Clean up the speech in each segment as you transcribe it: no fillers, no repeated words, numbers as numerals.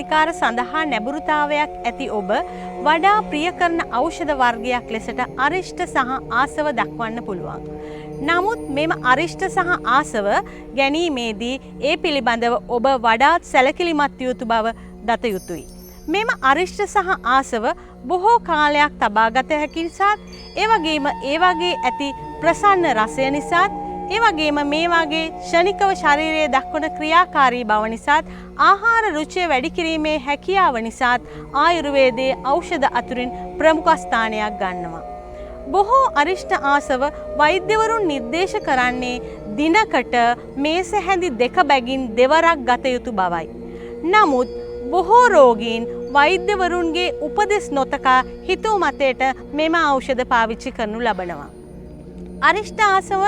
ප්‍රතිකාර සඳහා නැඹුරුතාවයක් ඇති ඔබ වඩා ප්‍රිය කරන ඖෂධ වර්ගයක් ලෙසට අරිෂ්ඨ සහ ආසව දක්වන්න පුළුවන්. නමුත් මෙම අරිෂ්ඨ සහ ආසව ගැනීමේදී ඒ පිළිබඳව ඔබ වඩාත් සැලකිලිමත් යුතු බව දත යුතුයි. මෙම අරිෂ්ඨ සහ ආසව බොහෝ කාලයක් තබා ගත හැකි නිසාත්, ඒ වගේම ඒ වගේ ඇති ප්‍රසන්න රසය නිසාත්, ඒ වගේම මේ වගේ ක්ෂණිකව ශරීරයේ දක්වන ක්‍රියාකාරී බව නිසාත්, ආහාර රුචිය වැඩි කිරීමේ හැකියාව නිසාත් ආයුර්වේදයේ ඖෂධ අතුරින් ප්‍රමුඛ ස්ථානයක් ගන්නවා. බොහෝ අරිෂ්ඨ ආසව වෛද්‍යවරුන් නිර්දේශ කරන්නේ දිනකට මේස හැඳි 2 බැගින් දෙවරක් ගත යුතු බවයි. නමුත් බොහෝ රෝගීන් වෛද්‍යවරුන්ගේ උපදෙස් නොතකා හිතූ මතයට මෙම ඖෂධ පාවිච්චි කරනු ලබනවා. අරිෂ්ඨ ආසව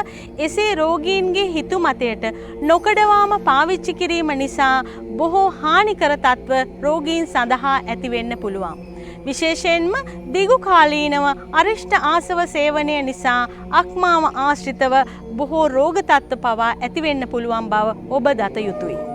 එසේ රෝගීන්ගේ හිතු මතයට නොකඩවාම පාවිච්චි කිරීම නිසා බොහෝ හානිකර තත්ත්ව රෝගීන් සඳහා ඇතිවෙන්න පුළුවන්. විශේෂයෙන්ම දිගු කාලීනව අරිෂ්ඨ ආසව සේවනය නිසා අක්මාව ආශ්‍රිතව බොහෝ රෝග තත්ත්ව පවා ඇතිවෙන්න පුළුවන් බව ඔබ දත යුතුයි.